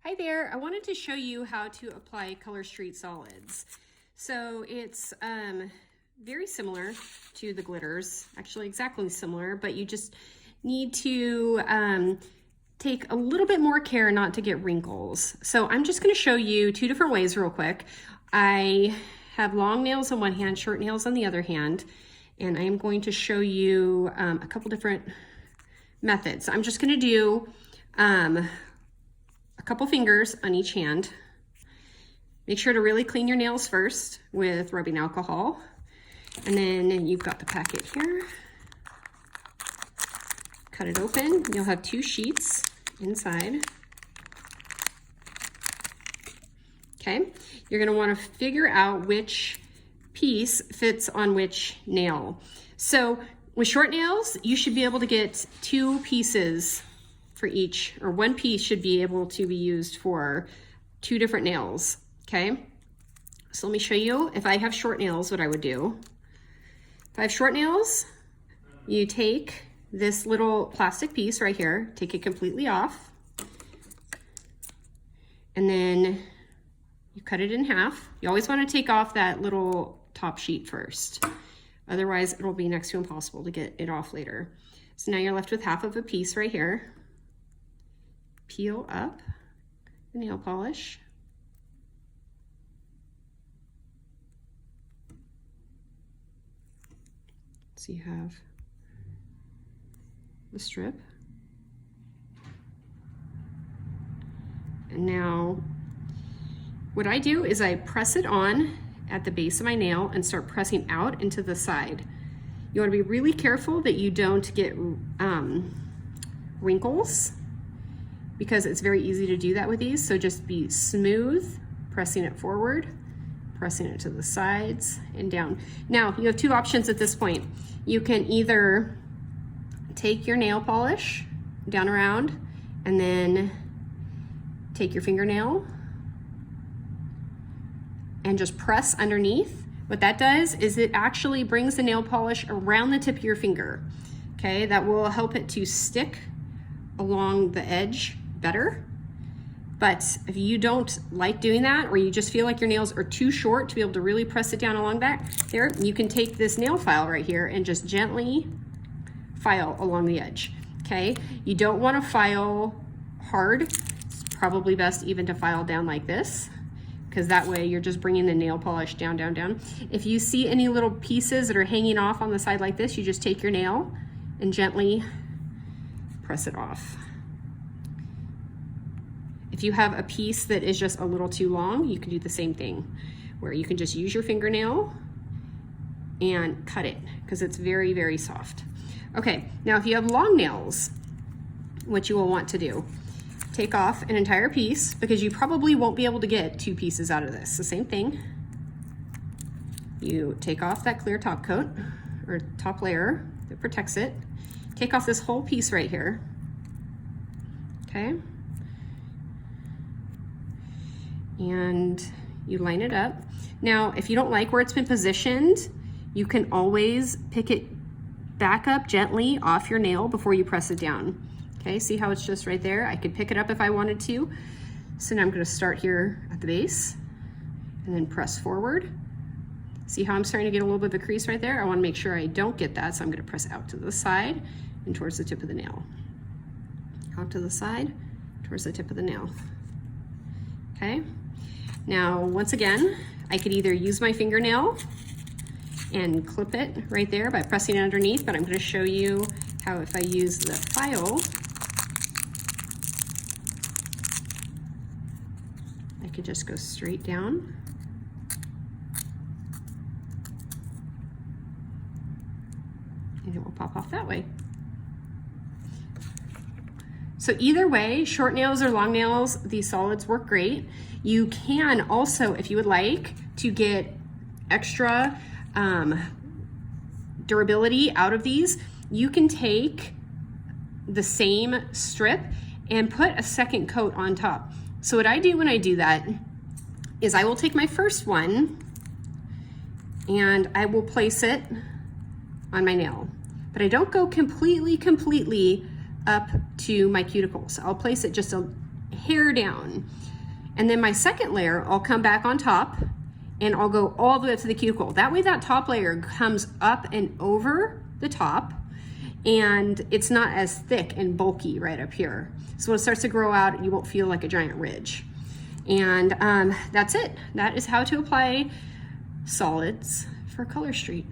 Hi there, I wanted to show you how to apply Color Street solids. So it's very similar to the glitters, actually exactly similar, but you just need to take a little bit more care not to get wrinkles. So I'm just going to show you two different ways real quick. I have long nails on one hand, short nails on the other hand, and I am going to show you a couple different methods. I'm just going to do a couple fingers on each hand. Make sure to really clean your nails first with rubbing alcohol. And then you've got the packet here. Cut it open. You'll have two sheets inside. Okay, you're going to want to figure out which piece fits on which nail. So with short nails, you should be able to get two pieces for each, or one piece should be able to be used for two different nails. Okay, so let me show you. If I have short nails, what I would do. If I have short nails, you take this little plastic piece right here, take it completely off, and then you cut it in half. You always want to take off that little top sheet first. Otherwise, it'll be next to impossible to get it off later. So now you're left with half of a piece right here. Peel up the nail polish. So you have the strip. And now what I do is I press it on at the base of my nail and start pressing out into the side. You want to be really careful that you don't get wrinkles, because it's very easy to do that with these. So just be smooth, pressing it forward, pressing it to the sides and down. Now you have two options at this point. You can either take your nail polish down around and then take your fingernail and just press underneath. What that does is it actually brings the nail polish around the tip of your finger. Okay, that will help it to stick along the edge better. But if you don't like doing that, or you just feel like your nails are too short to be able to really press it down along that, there, you can take this nail file right here and just gently file along the edge. Okay, you don't want to file hard. It's probably best even to file down like this, because that way you're just bringing the nail polish down, down, down. If you see any little pieces that are hanging off on the side like this, you just take your nail and gently press it off. If you have a piece that is just a little too long, you can do the same thing, where you can just use your fingernail and cut it, because it's very, very soft. Okay, now if you have long nails, what you will want to do, take off an entire piece, because you probably won't be able to get two pieces out of this. The same thing. You take off that clear top coat, or top layer that protects it. Take off this whole piece right here. Okay. And you line it up. Now, if you don't like where it's been positioned, you can always pick it back up gently off your nail before you press it down. Okay, see how it's just right there? I could pick it up if I wanted to. So now I'm going to start here at the base and then press forward. See how I'm starting to get a little bit of a crease right there? I want to make sure I don't get that, so I'm going to press out to the side and towards the tip of the nail. Out to the side, towards the tip of the nail. Okay. Now, once again, I could either use my fingernail and clip it right there by pressing it underneath, but I'm going to show you how if I use the file, I could just go straight down. And it will pop off that way. So either way, short nails or long nails, these solids work great. You can also, if you would like, to get extra durability out of these, you can take the same strip and put a second coat on top. So what I do when I do that is I will take my first one and I will place it on my nail, but I don't go completely up to my cuticles. I'll place it just hair down. And then my second layer, I'll come back on top and I'll go all the way up to the cuticle. That way that top layer comes up and over the top and it's not as thick and bulky right up here. So when it starts to grow out, you won't feel like a giant ridge. And that's it. That is how to apply solids for Color Street.